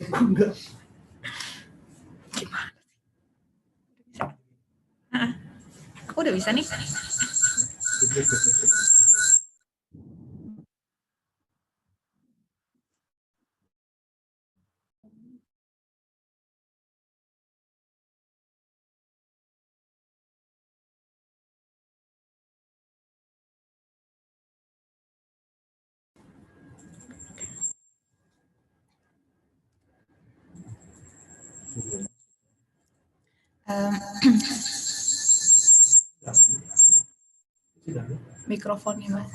Enggak. Gimana? Aku udah bisa nih. Mikrofonnya, Mas.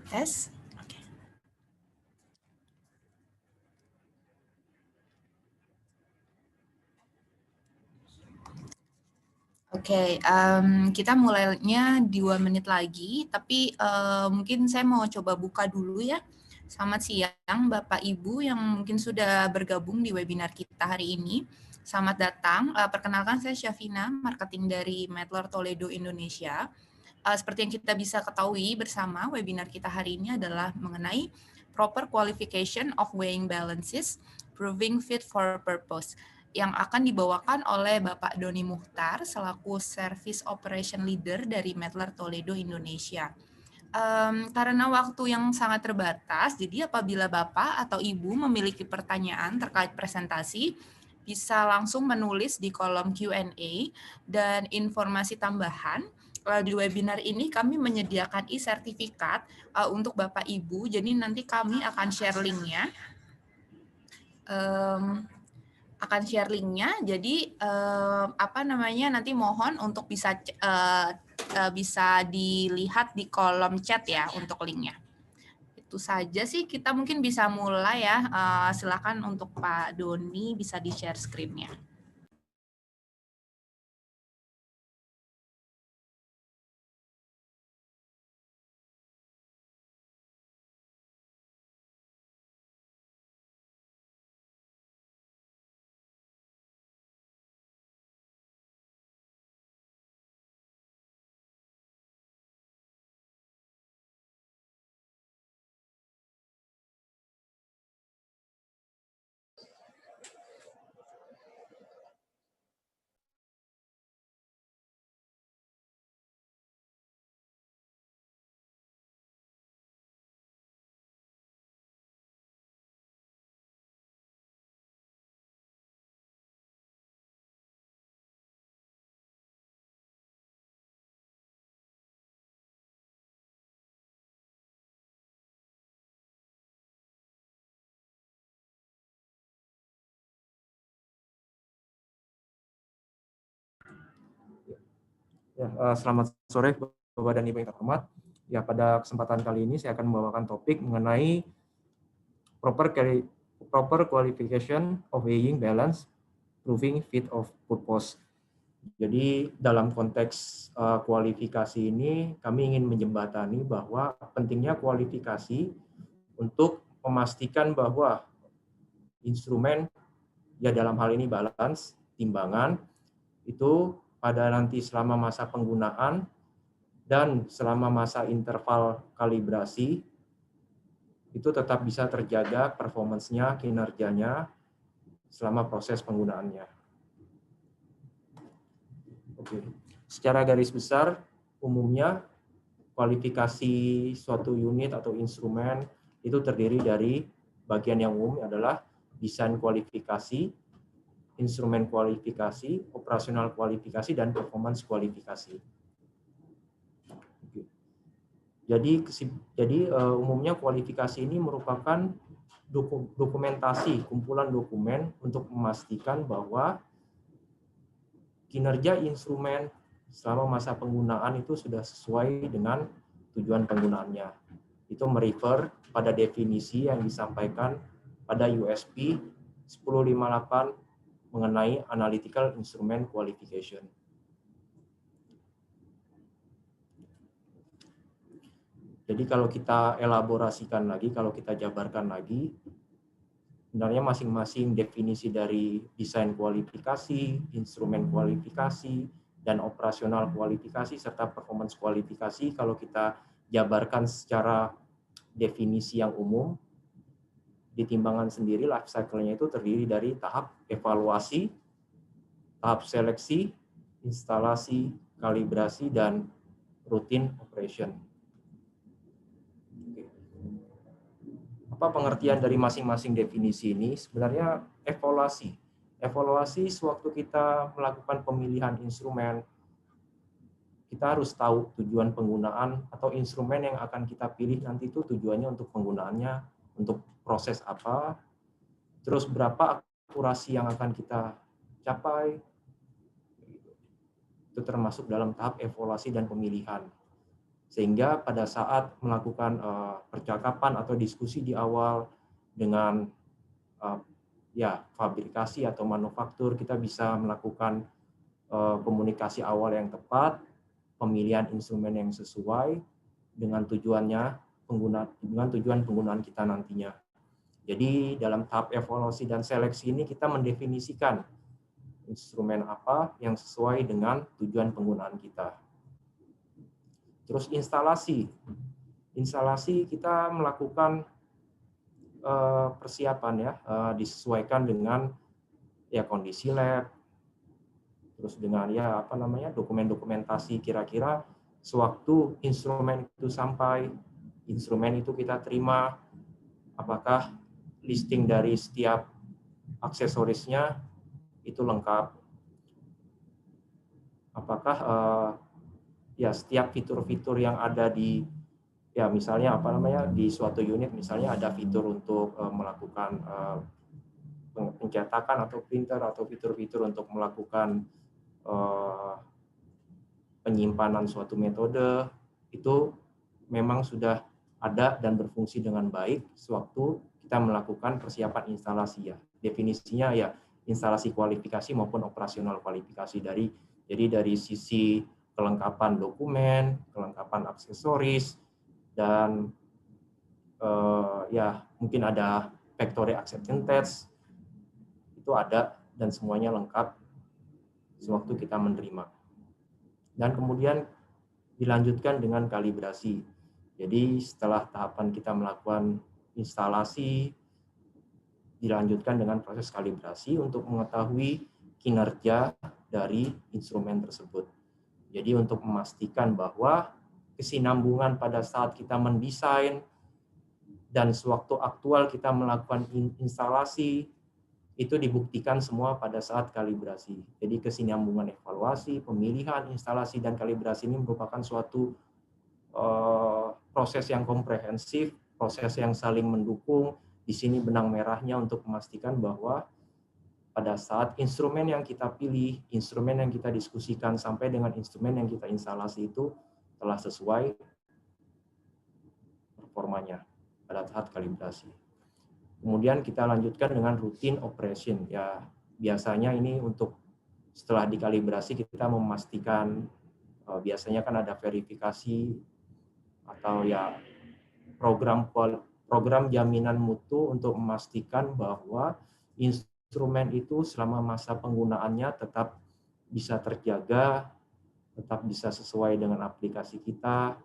Tes. Oke, kita mulainya 2 menit lagi, tapi mungkin saya mau coba buka dulu ya. Selamat siang Bapak Ibu yang mungkin sudah bergabung di webinar kita hari ini. Selamat datang. Perkenalkan saya Syafina, marketing dari Medlar Toledo Indonesia. Seperti yang kita bisa ketahui bersama, webinar kita hari ini adalah mengenai proper qualification of weighing balances, proving fit for purpose, yang akan dibawakan oleh Bapak Doni Muhtar selaku Service Operation Leader dari Medlar Toledo Indonesia. Karena waktu yang sangat terbatas, jadi apabila Bapak atau Ibu memiliki pertanyaan terkait presentasi, bisa langsung menulis di kolom Q&A dan informasi tambahan. Di webinar ini kami menyediakan e-sertifikat untuk Bapak Ibu, jadi nanti kami akan share linknya. Jadi nanti mohon untuk bisa dilihat di kolom chat ya untuk linknya. Itu saja sih, kita mungkin bisa mulai ya. Silakan untuk Pak Doni bisa di-share screen-nya. Ya, selamat sore Bapak dan Ibu yang terhormat. Ya, pada kesempatan kali ini saya akan membawakan topik mengenai proper qualification of weighing balance, proving fit of purpose. Jadi dalam konteks kualifikasi ini kami ingin menjembatani bahwa pentingnya kualifikasi untuk memastikan bahwa instrumen, ya dalam hal ini balance, timbangan, itu pada nanti selama masa penggunaan dan selama masa interval kalibrasi itu tetap bisa terjaga performance-nya, kinerjanya selama proses penggunaannya. Oke. Secara garis besar, umumnya kualifikasi suatu unit atau instrumen itu terdiri dari bagian yang umum adalah desain kualifikasi, instrumen kualifikasi, operasional kualifikasi, dan performance kualifikasi. Jadi umumnya kualifikasi ini merupakan dokumentasi, kumpulan dokumen untuk memastikan bahwa kinerja instrumen selama masa penggunaan itu sudah sesuai dengan tujuan penggunaannya. Itu merefer pada definisi yang disampaikan pada USP 1058 mengenai Analytical Instrument Qualification. Jadi kalau kita elaborasikan lagi, kalau kita jabarkan lagi, sebenarnya masing-masing definisi dari desain kualifikasi, instrumen kualifikasi, dan operasional kualifikasi, serta performance kualifikasi, kalau kita jabarkan secara definisi yang umum, di timbangan sendiri life cycle-nya itu terdiri dari tahap evaluasi, tahap seleksi, instalasi, kalibrasi, dan rutin operation. Apa pengertian dari masing-masing definisi ini? Sebenarnya evaluasi. Evaluasi sewaktu kita melakukan pemilihan instrumen, kita harus tahu tujuan penggunaan atau instrumen yang akan kita pilih nanti itu tujuannya untuk penggunaannya, untuk proses apa, terus berapa akurasi yang akan kita capai. Itu termasuk dalam tahap evaluasi dan pemilihan. Sehingga pada saat melakukan percakapan atau diskusi di awal dengan fabrikasi atau manufaktur, kita bisa melakukan komunikasi awal yang tepat, pemilihan instrumen yang sesuai dengan tujuannya, dengan tujuan penggunaan kita nantinya. Jadi dalam tahap evaluasi dan seleksi ini kita mendefinisikan instrumen apa yang sesuai dengan tujuan penggunaan kita. Terus instalasi. Instalasi kita melakukan persiapan ya, disesuaikan dengan ya kondisi lab, terus dengan ya dokumentasi kira-kira sewaktu instrumen itu sampai, instrumen itu kita terima, apakah listing dari setiap aksesorisnya itu lengkap, apakah setiap fitur-fitur yang ada di misalnya di suatu unit, misalnya ada fitur untuk melakukan pencetakan atau printer, atau fitur-fitur untuk melakukan penyimpanan suatu metode, itu memang sudah ada dan berfungsi dengan baik sewaktu kita melakukan persiapan instalasi ya. Definisinya ya instalasi kualifikasi maupun operasional kualifikasi. Jadi dari sisi kelengkapan dokumen, kelengkapan aksesoris, dan mungkin ada factory acceptance test, itu ada dan semuanya lengkap sewaktu kita menerima. Dan kemudian dilanjutkan dengan kalibrasi. Jadi setelah tahapan kita melakukan instalasi, dilanjutkan dengan proses kalibrasi untuk mengetahui kinerja dari instrumen tersebut. Jadi untuk memastikan bahwa kesinambungan pada saat kita mendesain dan sewaktu aktual kita melakukan instalasi, itu dibuktikan semua pada saat kalibrasi. Jadi kesinambungan evaluasi, pemilihan, instalasi, dan kalibrasi ini merupakan suatu proses yang komprehensif, proses yang saling mendukung. Di sini benang merahnya untuk memastikan bahwa pada saat instrumen yang kita pilih, instrumen yang kita diskusikan, sampai dengan instrumen yang kita instalasi itu telah sesuai performanya pada saat kalibrasi. Kemudian kita lanjutkan dengan routine operation. Ya, biasanya ini untuk setelah dikalibrasi kita memastikan biasanya kan ada verifikasi atau ya program jaminan mutu untuk memastikan bahwa instrumen itu selama masa penggunaannya tetap bisa terjaga, tetap bisa sesuai dengan aplikasi kita.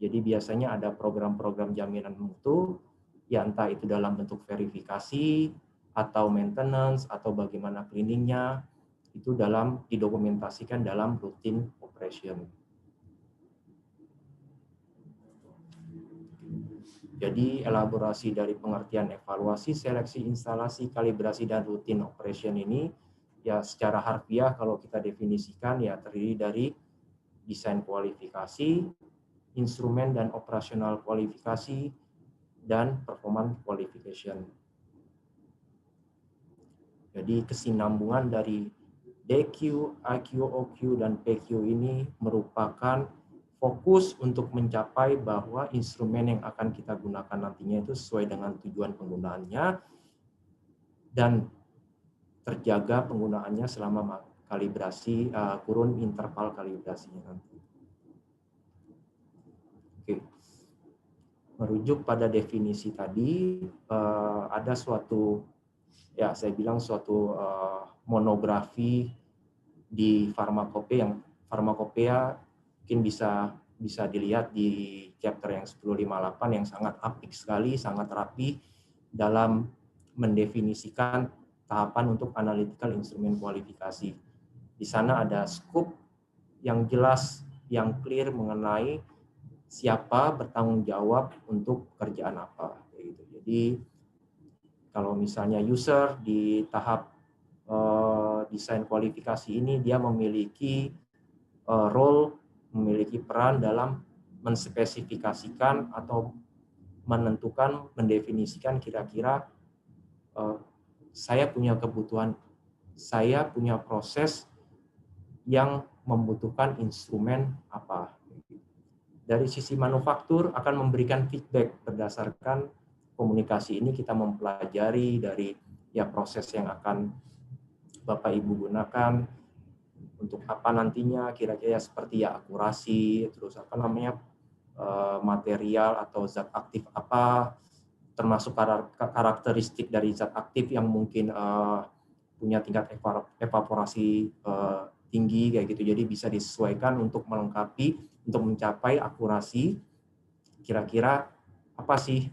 Jadi biasanya ada program-program jaminan mutu, ya entah itu dalam bentuk verifikasi atau maintenance atau bagaimana cleaningnya, itu didokumentasikan dalam routine operation. Jadi elaborasi dari pengertian evaluasi, seleksi, instalasi, kalibrasi, dan routine operation ini ya secara harfiah kalau kita definisikan ya terdiri dari desain kualifikasi, instrumen dan operasional kualifikasi, dan performance qualification. Jadi kesinambungan dari DQ, IQ, OQ, dan PQ ini merupakan fokus untuk mencapai bahwa instrumen yang akan kita gunakan nantinya itu sesuai dengan tujuan penggunaannya dan terjaga penggunaannya selama kalibrasi, kurun interval kalibrasinya nanti. Oke. Merujuk pada definisi tadi, ada suatu ya saya bilang suatu monografi di farmakopea mungkin bisa dilihat di chapter yang 1058 yang sangat apik sekali, sangat rapi dalam mendefinisikan tahapan untuk analytical instrument kualifikasi. Di sana ada scope yang jelas, yang clear mengenai siapa bertanggung jawab untuk pekerjaan apa. Jadi kalau misalnya user di tahap desain kualifikasi ini, dia memiliki role, memiliki peran dalam menspesifikasikan atau menentukan, mendefinisikan kira-kira saya punya kebutuhan, saya punya proses yang membutuhkan instrumen apa. Dari sisi manufaktur akan memberikan feedback berdasarkan komunikasi ini, kita mempelajari dari ya proses yang akan Bapak Ibu gunakan untuk apa nantinya, kira-kira seperti ya akurasi, terus apa namanya material atau zat aktif apa, termasuk karakteristik dari zat aktif yang mungkin punya tingkat evaporasi tinggi kayak gitu, jadi bisa disesuaikan untuk melengkapi, untuk mencapai akurasi kira-kira apa sih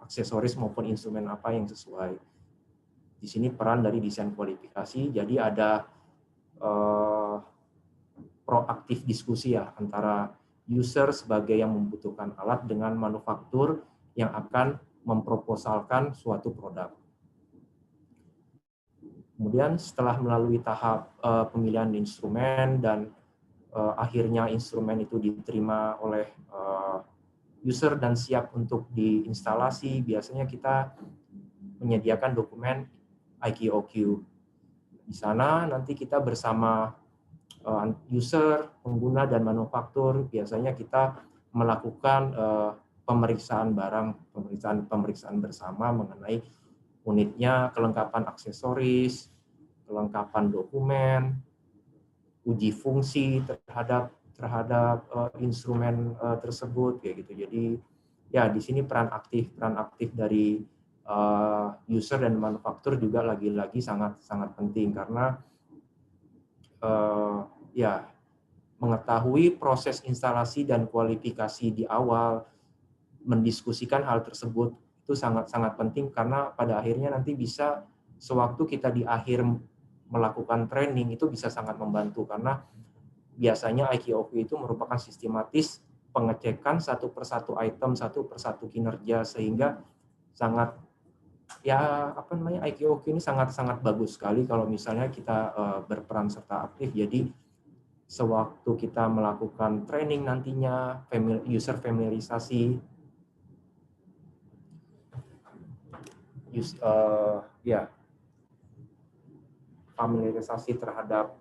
aksesoris maupun instrumen apa yang sesuai. Di sini peran dari desain kualifikasi, jadi ada proaktif diskusi ya antara user sebagai yang membutuhkan alat dengan manufaktur yang akan memproposalkan suatu produk. Kemudian setelah melalui tahap pemilihan instrumen dan akhirnya instrumen itu diterima oleh user dan siap untuk diinstalasi, biasanya kita menyediakan dokumen IQOQ. Di sana nanti kita bersama user, pengguna, dan manufaktur, biasanya kita melakukan pemeriksaan barang, pemeriksaan bersama mengenai unitnya, kelengkapan aksesoris, kelengkapan dokumen, uji fungsi terhadap instrumen tersebut kayak gitu. Jadi ya di sini peran aktif dari user dan manufaktur juga lagi-lagi sangat penting, karena ya mengetahui proses instalasi dan kualifikasi di awal, mendiskusikan hal tersebut itu sangat penting, karena pada akhirnya nanti bisa sewaktu kita di akhir melakukan training itu bisa sangat membantu, karena biasanya IQOQ itu merupakan sistematis pengecekan satu persatu item, satu persatu kinerja, sehingga sangat ya apa namanya IQOQ ini sangat bagus sekali kalau misalnya kita berperan serta aktif. Jadi sewaktu kita melakukan training nantinya, user familiarisasi, familiarisasi terhadap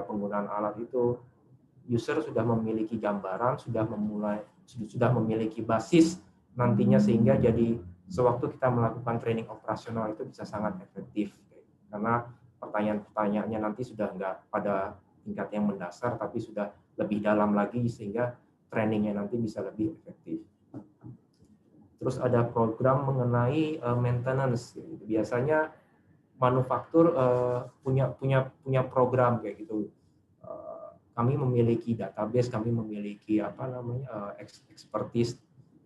penggunaan alat itu, user sudah memiliki gambaran, sudah memiliki basis nantinya, sehingga jadi sewaktu kita melakukan training operasional itu bisa sangat efektif, karena pertanyaan-pertanyaannya nanti sudah nggak pada tingkat yang mendasar, tapi sudah lebih dalam lagi, sehingga trainingnya nanti bisa lebih efektif. Terus ada program mengenai maintenance. Biasanya manufaktur punya program kayak gitu. Kami memiliki database, kami memiliki expertise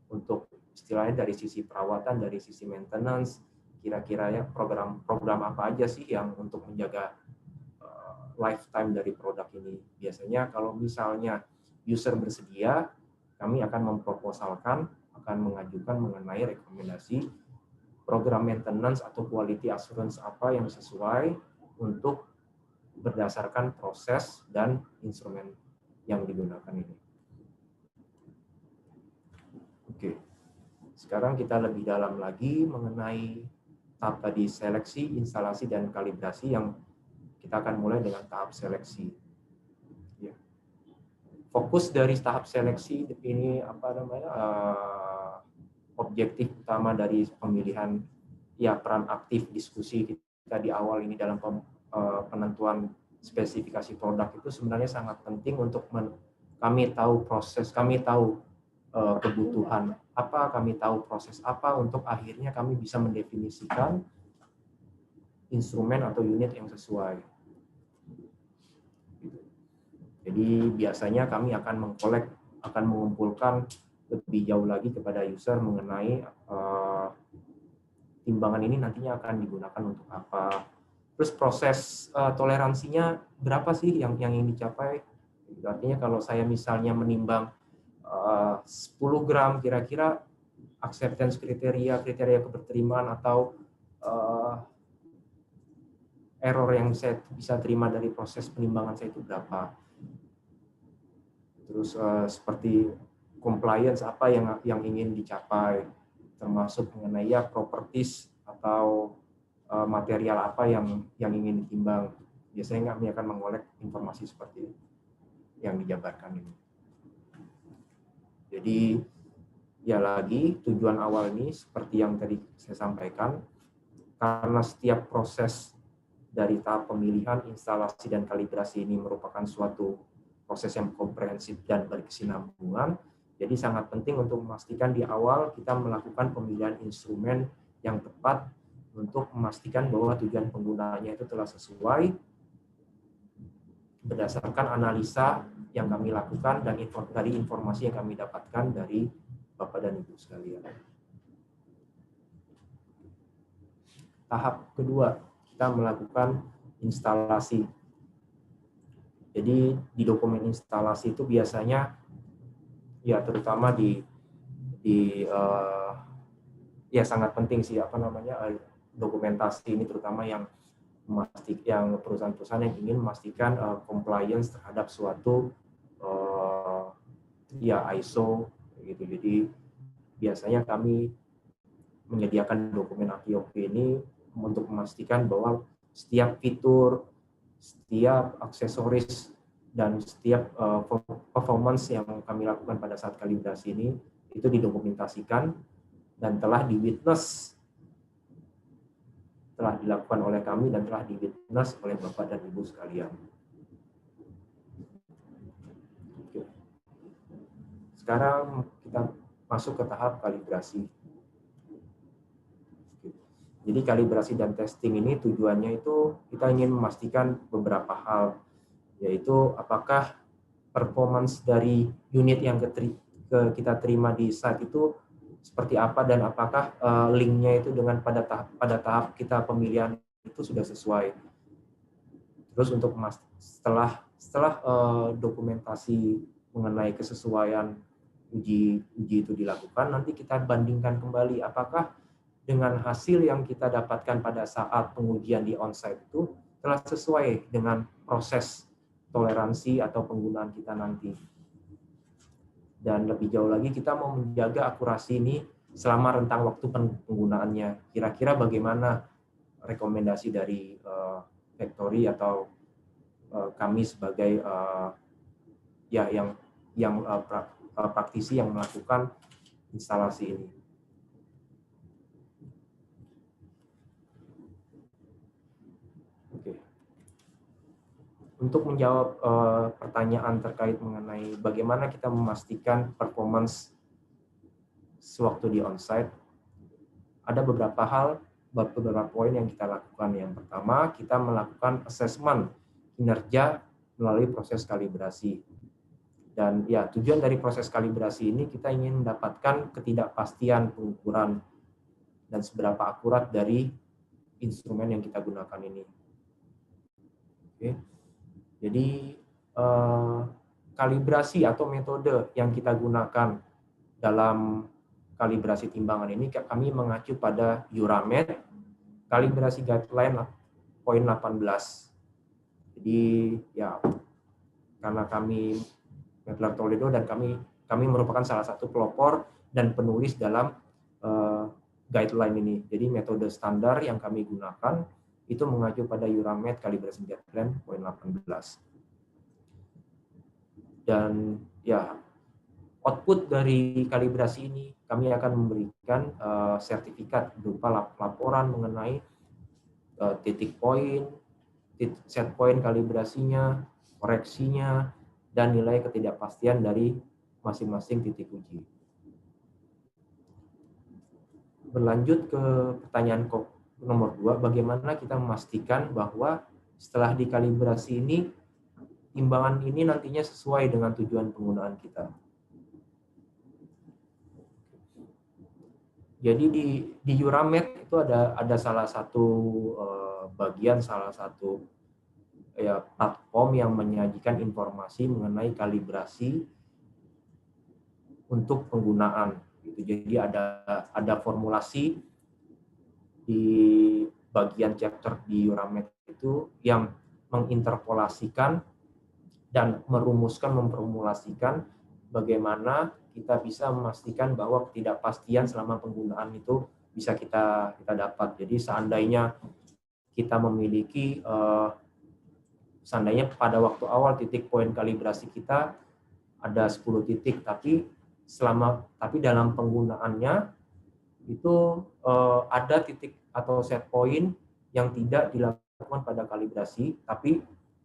untuk istilahnya dari sisi perawatan, dari sisi maintenance. Kira-kira ya program apa aja sih yang untuk menjaga lifetime dari produk ini. Biasanya kalau misalnya user bersedia, kami akan memproposalkan, akan mengajukan mengenai rekomendasi program maintenance atau quality assurance apa yang sesuai untuk berdasarkan proses dan instrumen yang digunakan ini. Oke, sekarang kita lebih dalam lagi mengenai tahap tadi seleksi, instalasi, dan kalibrasi, yang kita akan mulai dengan tahap seleksi. Fokus dari tahap seleksi ini objektif utama dari pemilihan peran aktif diskusi kita di awal ini dalam penentuan spesifikasi produk itu sebenarnya sangat penting untuk kami tahu proses, kami tahu kebutuhan apa, kami tahu proses apa, untuk akhirnya kami bisa mendefinisikan instrumen atau unit yang sesuai. Jadi biasanya kami akan mengumpulkan lebih jauh lagi kepada user mengenai timbangan ini nantinya akan digunakan untuk apa. Terus proses toleransinya berapa sih yang ingin dicapai? Artinya kalau saya misalnya menimbang 10 gram, kira-kira acceptance kriteria keberterimaan atau error yang saya bisa terima dari proses penimbangan saya itu berapa. Terus seperti compliance apa yang ingin dicapai, termasuk mengenai ya properties atau material apa yang ingin ditimbang. Biasanya kami akan mengolek informasi seperti yang dijabarkan ini. Jadi ya lagi tujuan awal ini seperti yang tadi saya sampaikan, karena setiap proses dari tahap pemilihan, instalasi, dan kalibrasi ini merupakan suatu proses yang komprehensif dan berkesinambungan. Jadi sangat penting untuk memastikan di awal kita melakukan pemilihan instrumen yang tepat untuk memastikan bahwa tujuan penggunaannya itu telah sesuai berdasarkan analisa yang kami lakukan dan dari informasi yang kami dapatkan dari Bapak dan Ibu sekalian. Tahap kedua, kita melakukan instalasi. Jadi di dokumen instalasi itu biasanya ya terutama ya sangat penting sih dokumentasi ini, terutama yang perusahaan-perusahaan yang ingin memastikan compliance terhadap suatu ISO gitu. Jadi biasanya kami menyediakan dokumen APOP ini untuk memastikan bahwa setiap fitur, setiap aksesoris, dan setiap performance yang kami lakukan pada saat kalibrasi ini itu didokumentasikan dan telah dilakukan oleh kami dan telah diwitness oleh Bapak dan Ibu sekalian. Oke. Sekarang kita masuk ke tahap kalibrasi. Jadi kalibrasi dan testing ini tujuannya itu kita ingin memastikan beberapa hal, yaitu apakah performance dari unit yang kita terima di site itu seperti apa, dan apakah linknya itu dengan pada tahap kita pemilihan itu sudah sesuai. Terus untuk setelah dokumentasi mengenai kesesuaian uji itu dilakukan, nanti kita bandingkan kembali apakah dengan hasil yang kita dapatkan pada saat pengujian di onsite itu telah sesuai dengan proses toleransi atau penggunaan kita nanti. Dan lebih jauh lagi kita mau menjaga akurasi ini selama rentang waktu penggunaannya. Kira-kira bagaimana rekomendasi dari factory atau kami sebagai praktisi yang melakukan instalasi ini. Untuk menjawab pertanyaan terkait mengenai bagaimana kita memastikan performance sewaktu di onsite, ada beberapa poin yang kita lakukan. Yang pertama, kita melakukan assessment kinerja melalui proses kalibrasi. Dan ya, tujuan dari proses kalibrasi ini kita ingin mendapatkan ketidakpastian pengukuran dan seberapa akurat dari instrumen yang kita gunakan ini. Oke. Jadi kalibrasi atau metode yang kita gunakan dalam kalibrasi timbangan ini kami mengacu pada Euramet kalibrasi guideline poin 18. Jadi ya karena kami Mettler Toledo dan kami merupakan salah satu pelopor dan penulis dalam guideline ini. Jadi metode standar yang kami gunakan itu mengacu pada Euramet kalibrasi guideline poin 18. Dan ya output dari kalibrasi ini kami akan memberikan sertifikat berupa laporan mengenai titik poin, set point kalibrasinya, koreksinya, dan nilai ketidakpastian dari masing-masing titik uji. Berlanjut ke pertanyaan nomor 2, bagaimana kita memastikan bahwa setelah dikalibrasi ini, timbangan ini nantinya sesuai dengan tujuan penggunaan kita. Jadi di Euramed itu ada salah satu bagian, salah satu ya, platform yang menyajikan informasi mengenai kalibrasi untuk penggunaan. Jadi ada formulasi di bagian chapter di Euramed itu yang menginterpolasikan dan memformulasikan bagaimana kita bisa memastikan bahwa ketidakpastian selama penggunaan itu bisa kita dapat. Jadi seandainya kita memiliki seandainya pada waktu awal titik poin kalibrasi kita ada 10 titik, tapi dalam penggunaannya itu ada titik atau set point yang tidak dilakukan pada kalibrasi, tapi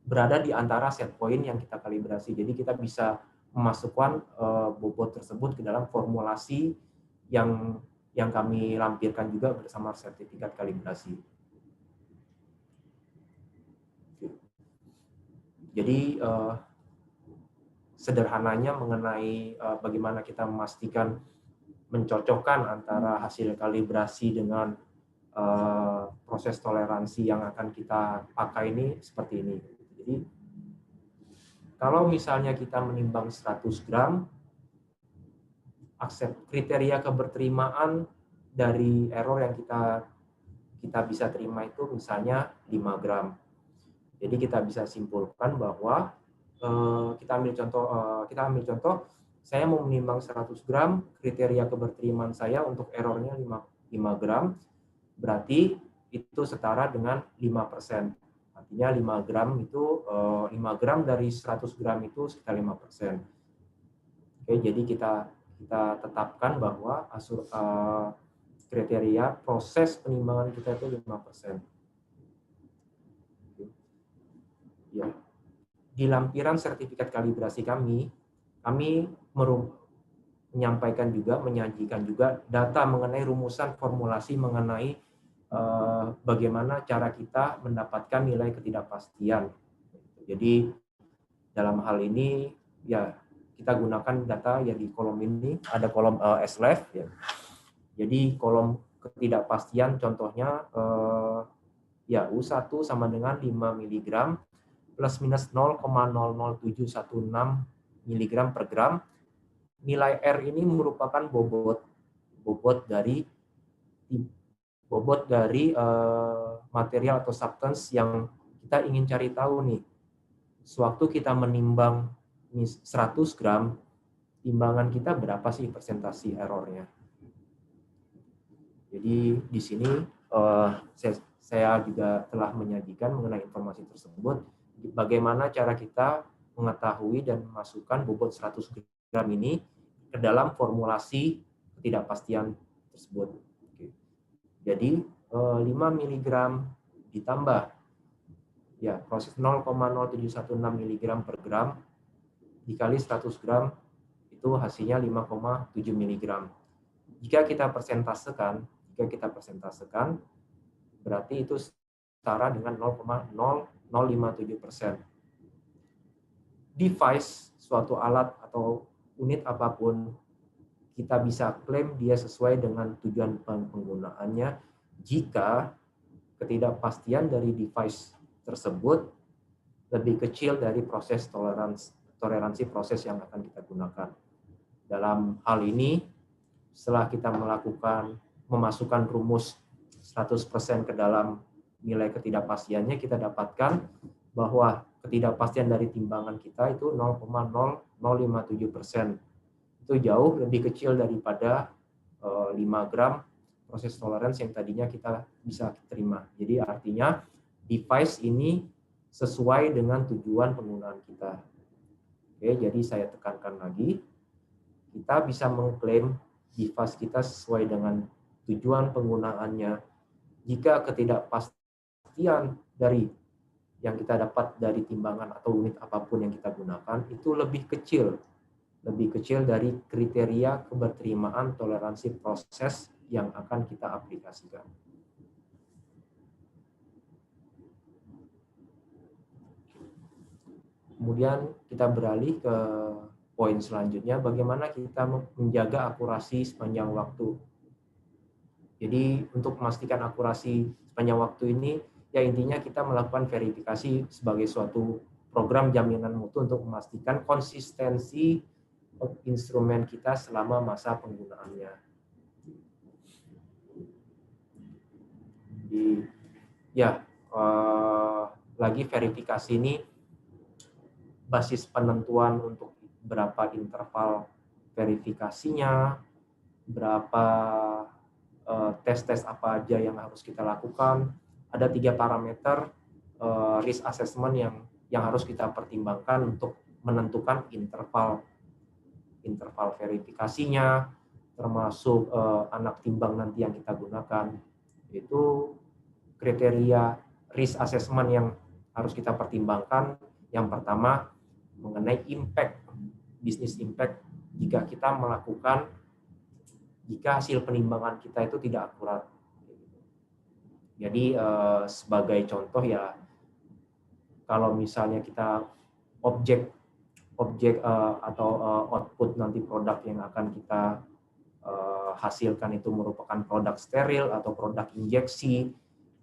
berada di antara set point yang kita kalibrasi. Jadi kita bisa memasukkan bobot tersebut ke dalam formulasi yang kami lampirkan juga bersama sertifikat kalibrasi. Jadi sederhananya mengenai bagaimana kita memastikan mencocokkan antara hasil kalibrasi dengan proses toleransi yang akan kita pakai ini seperti ini. Jadi kalau misalnya kita menimbang 100 gram, kriteria keberterimaan dari error yang kita bisa terima itu misalnya 5 gram. Jadi kita bisa simpulkan bahwa kita ambil contoh, saya mau menimbang 100 gram, kriteria keberterimaan saya untuk errornya 5 gram, berarti itu setara dengan 5%. Artinya 5 gram itu 5 gram dari 100 gram itu sekitar 5%. Oke, jadi kita tetapkan bahwa kriteria proses penimbangan kita itu 5%. Ya. Di lampiran sertifikat kalibrasi kami menyajikan juga data mengenai rumusan formulasi mengenai bagaimana cara kita mendapatkan nilai ketidakpastian. Jadi dalam hal ini ya kita gunakan data ya di kolom ini, ada kolom SLEF ya. Jadi kolom ketidakpastian contohnya ya U1 sama dengan 5 mg plus minus 0,00716 mg per gram. Nilai R ini merupakan bobot dari material atau substance yang kita ingin cari tahu nih. Sewaktu kita menimbang 100 gram, timbangan kita berapa sih persentase errornya. Jadi di sini saya juga telah menyajikan mengenai informasi tersebut. Bagaimana cara kita mengetahui dan memasukkan bobot 100 gram ini ke dalam formulasi ketidakpastian tersebut. Jadi 5 mg ditambah ya proses 0,0716 mg per gram dikali 100 gram itu hasilnya 5,7 mg. Jika kita persentasekan berarti itu setara dengan 0,0057%. Device, suatu alat atau unit apapun, kita bisa klaim dia sesuai dengan tujuan penggunaannya jika ketidakpastian dari device tersebut lebih kecil dari proses toleransi proses yang akan kita gunakan. Dalam hal ini, setelah kita memasukkan rumus 100% ke dalam nilai ketidakpastiannya, kita dapatkan bahwa ketidakpastian dari timbangan kita itu 0,0057%. Itu jauh lebih kecil daripada 5 gram proses toleransi yang tadinya kita bisa terima. Jadi artinya device ini sesuai dengan tujuan penggunaan kita. Oke, jadi saya tekankan lagi, kita bisa mengklaim device kita sesuai dengan tujuan penggunaannya jika ketidakpastian dari yang kita dapat dari timbangan atau unit apapun yang kita gunakan itu lebih kecil dari kriteria keberterimaan toleransi proses yang akan kita aplikasikan. Kemudian kita beralih ke poin selanjutnya, bagaimana kita menjaga akurasi sepanjang waktu. Jadi untuk memastikan akurasi sepanjang waktu ini, ya intinya kita melakukan verifikasi sebagai suatu program jaminan mutu untuk memastikan konsistensi instrumen kita selama masa penggunaannya. Jadi ya, lagi verifikasi ini basis penentuan untuk berapa interval verifikasinya, berapa tes-tes apa aja yang harus kita lakukan. Ada 3 parameter risk assessment yang harus kita pertimbangkan untuk menentukan interval verifikasinya, termasuk anak timbang nanti yang kita gunakan. Itu kriteria risk assessment yang harus kita pertimbangkan. Yang pertama, mengenai impact, business impact jika kita melakukan, jika hasil penimbangan kita itu tidak akurat. Jadi sebagai contoh ya, kalau misalnya kita objek atau output nanti produk yang akan kita hasilkan itu merupakan produk steril atau produk injeksi,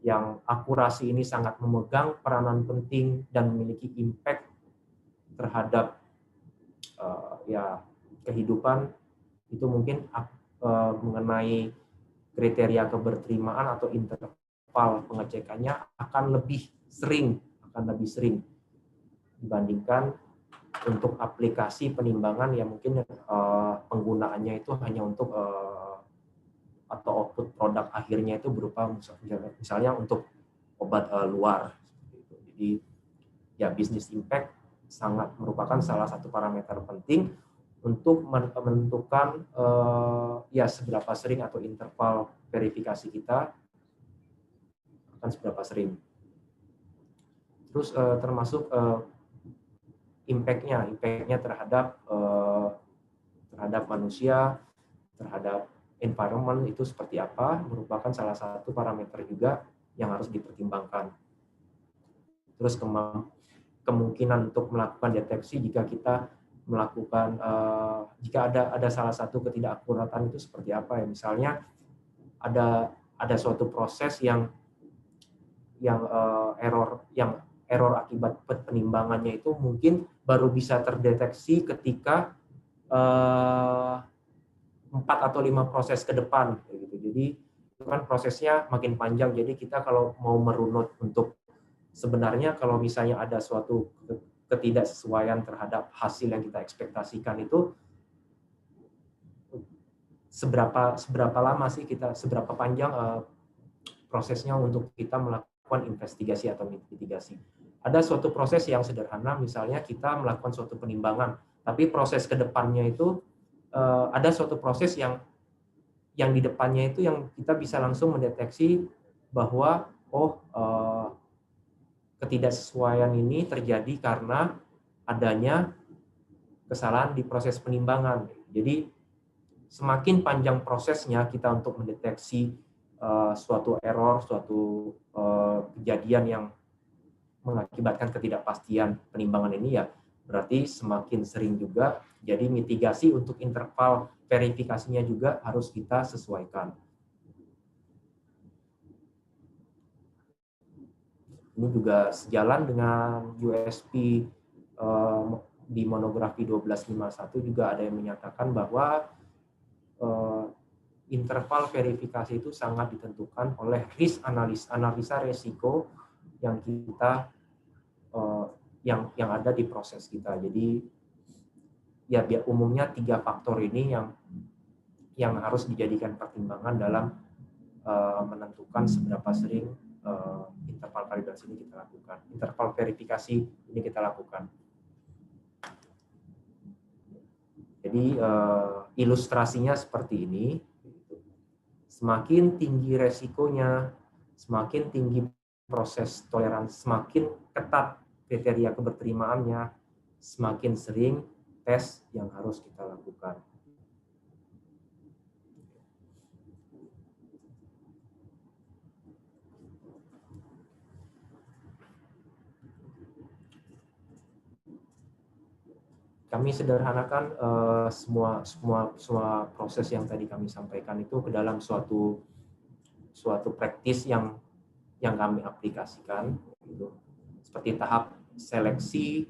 yang akurasi ini sangat memegang peranan penting dan memiliki impact terhadap ya kehidupan, itu mungkin mengenai kriteria keberterimaan atau interval pengecekannya akan lebih sering dibandingkan untuk aplikasi penimbangan yang mungkin penggunaannya itu hanya untuk atau output produk akhirnya itu berupa misalnya untuk obat luar. Jadi ya, business impact sangat merupakan salah satu parameter penting untuk menentukan ya seberapa sering atau interval verifikasi kita akan seberapa sering. Terus termasuk impact-nya terhadap manusia, terhadap environment itu seperti apa, merupakan salah satu parameter juga yang harus dipertimbangkan. Terus kemungkinan untuk melakukan deteksi jika kita melakukan jika ada salah satu ketidakakuratan itu seperti apa ya, misalnya ada suatu proses yang error akibat penimbangannya itu mungkin baru bisa terdeteksi ketika 4 atau 5 proses ke depan gitu. Jadi itu kan prosesnya makin panjang, jadi kita kalau mau merunut untuk sebenarnya kalau misalnya ada suatu ketidaksesuaian terhadap hasil yang kita ekspektasikan itu, seberapa lama sih seberapa panjang prosesnya untuk kita melakukan investigasi atau mitigasi. Ada suatu proses yang sederhana, misalnya kita melakukan suatu penimbangan, tapi proses ke depannya itu ada suatu proses yang di depannya itu yang kita bisa langsung mendeteksi bahwa ketidaksesuaian ini terjadi karena adanya kesalahan di proses penimbangan. Jadi semakin panjang prosesnya kita untuk mendeteksi suatu error, suatu kejadian yang mengakibatkan ketidakpastian penimbangan ini, ya berarti semakin sering juga. Jadi mitigasi untuk interval verifikasinya juga harus kita sesuaikan. Ini juga sejalan dengan USP di monografi 1251 juga ada yang menyatakan bahwa interval verifikasi itu sangat ditentukan oleh risk analisa resiko yang kita yang ada di proses kita. Jadi ya umumnya 3 faktor ini yang harus dijadikan pertimbangan dalam menentukan seberapa sering interval kalibrasi ini kita lakukan, interval verifikasi ini kita lakukan. Jadi ilustrasinya seperti ini. Semakin tinggi resikonya, semakin tinggi proses toleransi, semakin ketat kriteria keberterimaannya, semakin sering tes yang harus kita lakukan. kami sederhanakan semua proses yang tadi kami sampaikan itu ke dalam suatu praktis yang kami aplikasikan, gitu. Seperti tahap seleksi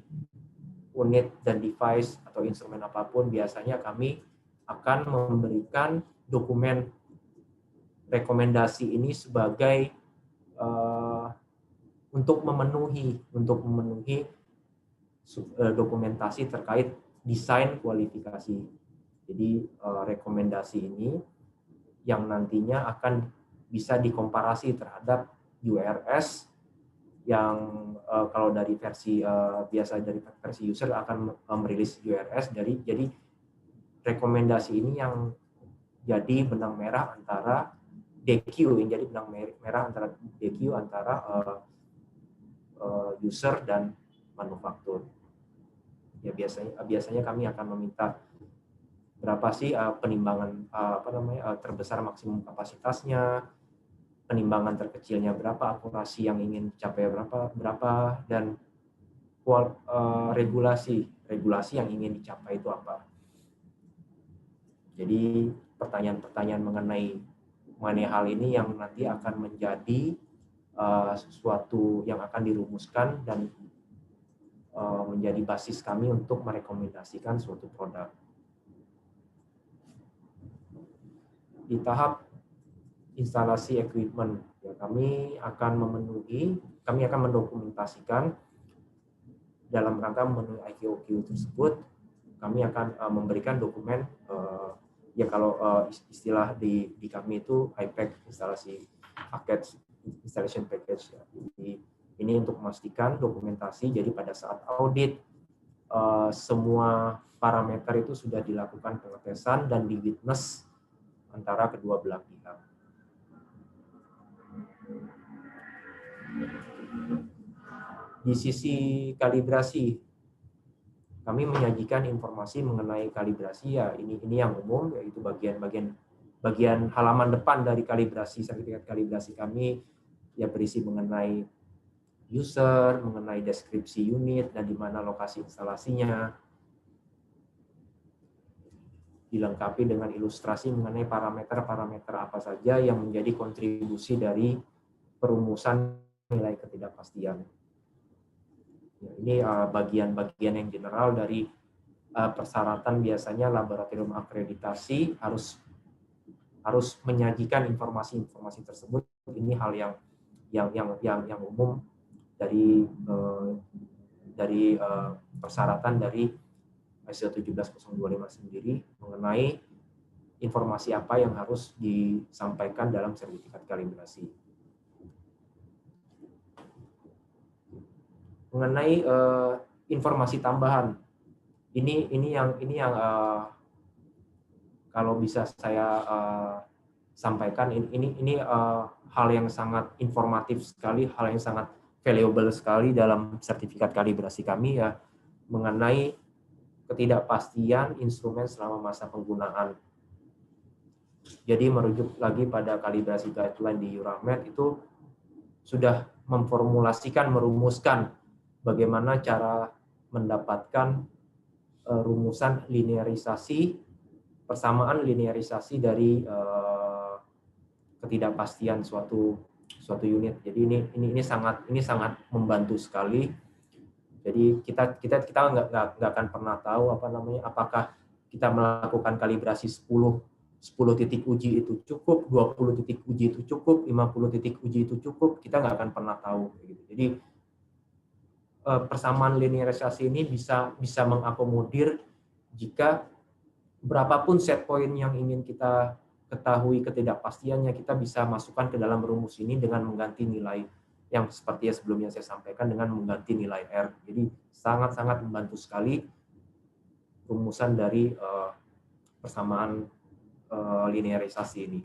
unit dan device atau instrumen apapun, biasanya kami akan memberikan dokumen rekomendasi ini sebagai untuk memenuhi dokumentasi terkait desain kualifikasi. Jadi rekomendasi ini yang nantinya akan bisa dikomparasi terhadap URS yang kalau dari versi biasa dari versi user akan merilis URS, jadi rekomendasi ini yang jadi benang merah antara DQ, yang jadi benang merah antara DQ antara user dan manufaktur. Ya biasanya kami akan meminta berapa sih penimbangan terbesar maksimum kapasitasnya, penimbangan terkecilnya berapa, akurasi yang ingin dicapai berapa, dan regulasi yang ingin dicapai itu apa. Jadi pertanyaan-pertanyaan mengenai hal ini yang nanti akan menjadi sesuatu yang akan dirumuskan dan menjadi basis kami untuk merekomendasikan suatu produk. Di tahap instalasi equipment, ya, kami akan mendokumentasikan dalam rangka memenuhi IQOQ tersebut. Kami akan memberikan dokumen, ya kalau istilah di kami itu IPAC, instalasi paket, installation package. Ya. Jadi, ini untuk memastikan dokumentasi, jadi pada saat audit semua parameter itu sudah dilakukan pengetesan dan di-witness antara kedua belah pihak. Di sisi kalibrasi, kami menyajikan informasi mengenai kalibrasi, ya ini yang umum, yaitu bagian halaman depan dari kalibrasi, sertifikat kalibrasi kami, ya berisi mengenai user, mengenai deskripsi unit dan di mana lokasi instalasinya, dilengkapi dengan ilustrasi mengenai parameter-parameter apa saja yang menjadi kontribusi dari perumusan nilai ketidakpastian. Ya, ini bagian-bagian yang general dari persyaratan. Biasanya laboratorium akreditasi harus menyajikan informasi tersebut. Ini hal yang umum dari persyaratan dari ISO 17025 sendiri mengenai informasi apa yang harus disampaikan dalam sertifikat kalibrasi. Mengenai informasi tambahan, ini yang kalau bisa saya sampaikan, ini hal yang sangat informatif sekali, hal yang sangat valuable sekali dalam sertifikat kalibrasi kami, ya, mengenai ketidakpastian instrumen selama masa penggunaan. Jadi merujuk lagi pada kalibrasi guideline di Euramet, itu sudah merumuskan bagaimana cara mendapatkan rumusan linearisasi, persamaan linearisasi dari ketidakpastian suatu unit. Jadi ini sangat membantu sekali. Jadi kita nggak akan pernah tahu apakah kita melakukan kalibrasi 10 titik uji itu cukup, 20 titik uji itu cukup, 50 titik uji itu cukup, kita nggak akan pernah tahu. Jadi persamaan linearisasi ini bisa mengakomodir jika berapapun set point yang ingin kita ketahui ketidakpastiannya, kita bisa masukkan ke dalam rumus ini dengan mengganti nilai yang seperti yang sebelumnya saya sampaikan, dengan mengganti nilai R. Jadi sangat-sangat membantu sekali rumusan dari persamaan linearisasi ini.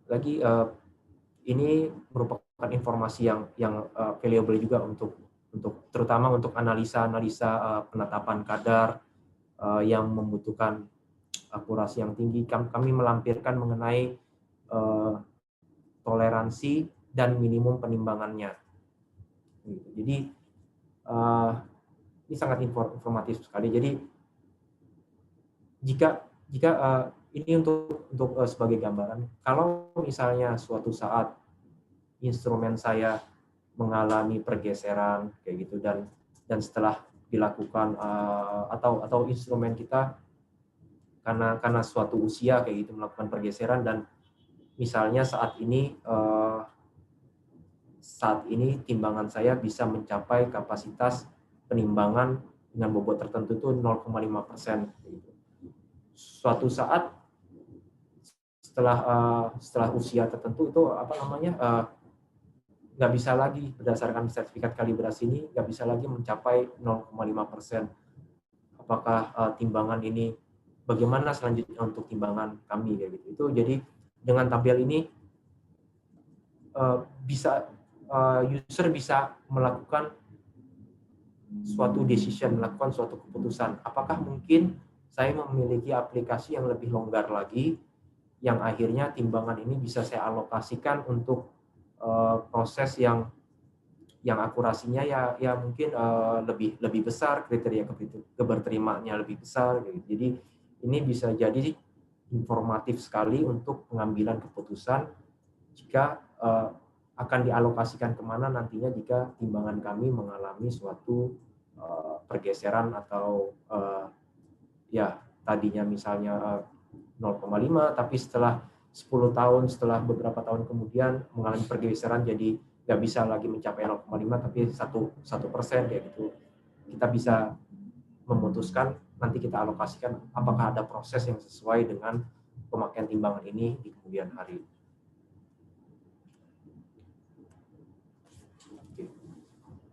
Lagi ini merupakan informasi yang valuable juga untuk terutama untuk analisa penetapan kadar yang membutuhkan akurasi yang tinggi. Kami melampirkan mengenai toleransi dan minimum penimbangannya. Gitu. Jadi ini sangat informatif sekali. Jadi jika ini untuk sebagai gambaran, kalau misalnya suatu saat instrumen saya mengalami pergeseran kayak gitu, dan setelah dilakukan atau instrumen kita karena suatu usia kayak gitu melakukan pergeseran, dan misalnya saat ini timbangan saya bisa mencapai kapasitas penimbangan dengan bobot tertentu itu 0,5%. Gitu. Suatu saat setelah usia tertentu itu nggak bisa lagi berdasarkan sertifikat kalibrasi ini nggak bisa lagi mencapai 0,5%. Apakah timbangan ini bagaimana selanjutnya untuk timbangan kami kayak gitu. Itu jadi dengan tabel ini user bisa melakukan suatu decision, melakukan suatu keputusan. Apakah mungkin saya memiliki aplikasi yang lebih longgar lagi, yang akhirnya timbangan ini bisa saya alokasikan untuk proses yang akurasinya ya mungkin lebih besar, kriteria keberterimaannya lebih besar. Jadi ini bisa jadi informatif sekali untuk pengambilan keputusan jika akan dialokasikan kemana nantinya jika timbangan kami mengalami suatu pergeseran atau ya tadinya misalnya 0,5 tapi setelah 10 tahun, setelah beberapa tahun kemudian mengalami pergeseran jadi nggak bisa lagi mencapai 0,5 tapi 1% kayak gitu. Kita bisa memutuskan nanti kita alokasikan apakah ada proses yang sesuai dengan pemakaian timbangan ini di kemudian hari.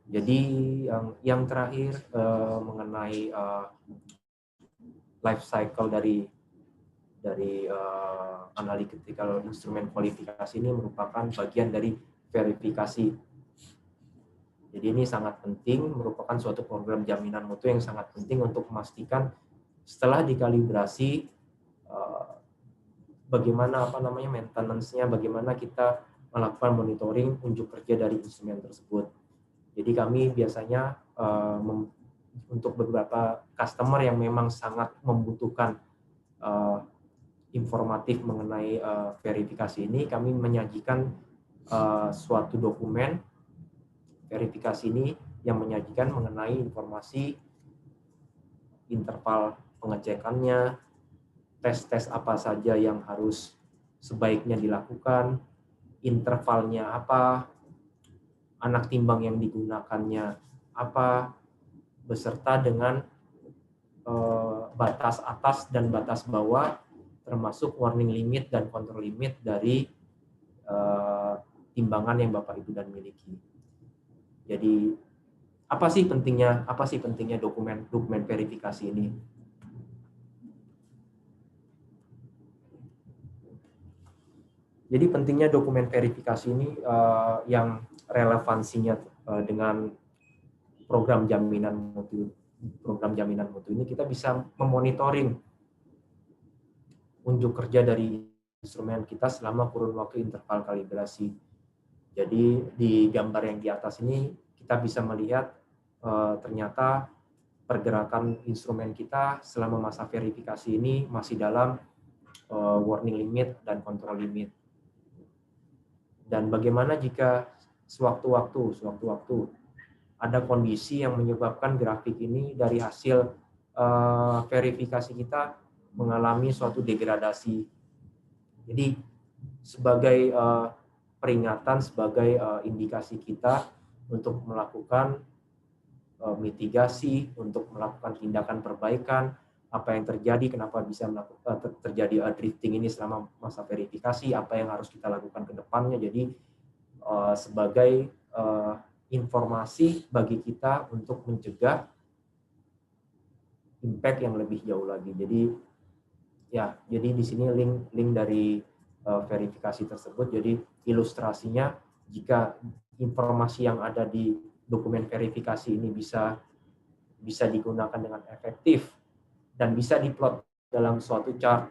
Jadi yang terakhir mengenai life cycle dari analytical instrument kualifikasi ini merupakan bagian dari verifikasi. Jadi ini sangat penting, merupakan suatu program jaminan mutu yang sangat penting untuk memastikan setelah dikalibrasi bagaimana maintenance-nya, bagaimana kita melakukan monitoring unjuk kerja dari instrumen tersebut. Jadi kami biasanya untuk beberapa customer yang memang sangat membutuhkan informatif mengenai verifikasi ini, kami menyajikan suatu dokumen verifikasi ini yang menyajikan mengenai informasi interval pengecekannya, tes-tes apa saja yang harus sebaiknya dilakukan, intervalnya apa, anak timbang yang digunakannya apa, beserta dengan batas atas dan batas bawah, termasuk warning limit dan control limit dari timbangan yang Bapak Ibu dan miliki. Jadi apa sih pentingnya dokumen verifikasi ini? Jadi pentingnya dokumen verifikasi ini yang relevansinya dengan program jaminan mutu ini, kita bisa memonitoring unjuk kerja dari instrumen kita selama kurun waktu interval kalibrasi. Jadi di gambar yang di atas ini kita bisa melihat ternyata pergerakan instrumen kita selama masa verifikasi ini masih dalam warning limit dan control limit. Dan bagaimana jika sewaktu-waktu ada kondisi yang menyebabkan grafik ini dari hasil verifikasi kita mengalami suatu degradasi. Jadi sebagai peringatan, sebagai indikasi kita untuk melakukan mitigasi, untuk melakukan tindakan perbaikan, apa yang terjadi, kenapa bisa terjadi drifting ini selama masa verifikasi, apa yang harus kita lakukan ke depannya. Jadi sebagai informasi bagi kita untuk mencegah impact yang lebih jauh lagi. Jadi di sini link dari verifikasi tersebut. Jadi ilustrasinya, jika informasi yang ada di dokumen verifikasi ini bisa digunakan dengan efektif dan bisa diplot dalam suatu chart,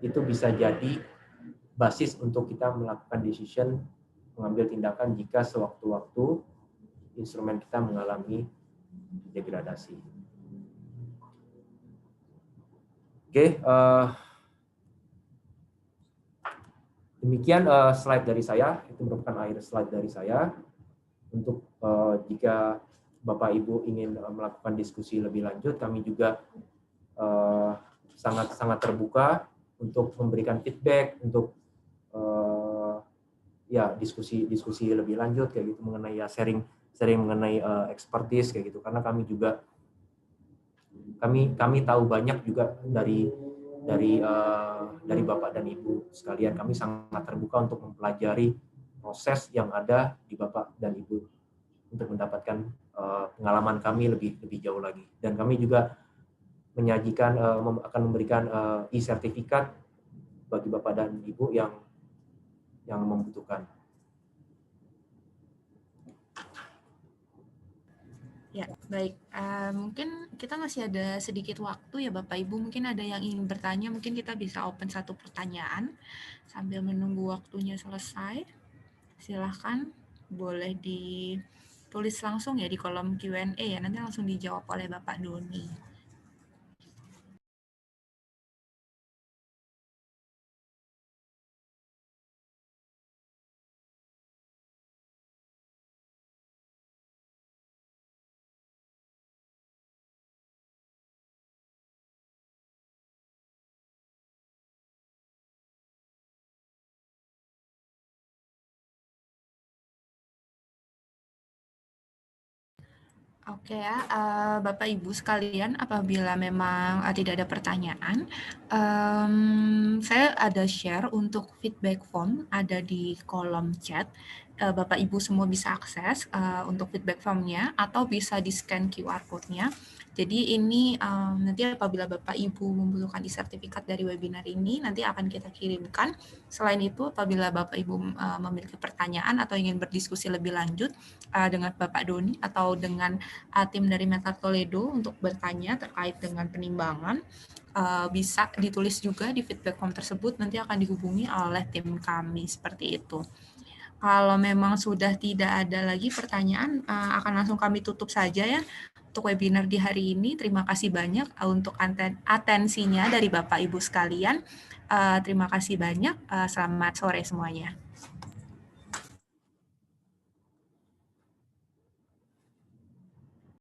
itu bisa jadi basis untuk kita melakukan decision mengambil tindakan jika sewaktu-waktu instrumen kita mengalami degradasi. Oke, demikian slide dari saya. Itu merupakan akhir slide dari saya. Untuk jika Bapak Ibu ingin melakukan diskusi lebih lanjut, kami juga sangat terbuka untuk memberikan feedback, untuk ya diskusi lebih lanjut kayak gitu mengenai ya sharing mengenai expertise kayak gitu, karena kami juga kami tahu banyak juga dari Bapak dan Ibu sekalian. Kami sangat terbuka untuk mempelajari proses yang ada di Bapak dan Ibu untuk mendapatkan pengalaman kami lebih jauh lagi. Dan kami juga menyajikan akan memberikan e-sertifikat bagi Bapak dan Ibu yang membutuhkan. Ya, baik. Mungkin kita masih ada sedikit waktu ya Bapak Ibu. Mungkin ada yang ingin bertanya, mungkin kita bisa open satu pertanyaan sambil menunggu waktunya selesai. Silahkan, boleh ditulis langsung ya di kolom Q&A ya, nanti langsung dijawab oleh Bapak Doni. Oke ya, Bapak Ibu sekalian, apabila memang tidak ada pertanyaan, saya ada share untuk feedback form ada di kolom chat. Bapak Ibu semua bisa akses untuk feedback formnya atau bisa di-scan QR code-nya. Jadi ini nanti apabila Bapak Ibu membutuhkan sertifikat dari webinar ini, nanti akan kita kirimkan. Selain itu, apabila Bapak Ibu memiliki pertanyaan atau ingin berdiskusi lebih lanjut dengan Bapak Doni atau dengan tim dari Meta Toledo untuk bertanya terkait dengan penimbangan, bisa ditulis juga di feedback form tersebut, nanti akan dihubungi oleh tim kami, seperti itu. Kalau memang sudah tidak ada lagi pertanyaan, akan langsung kami tutup saja ya untuk webinar di hari ini. Terima kasih banyak untuk atensinya dari Bapak Ibu sekalian. Terima kasih banyak, selamat sore semuanya.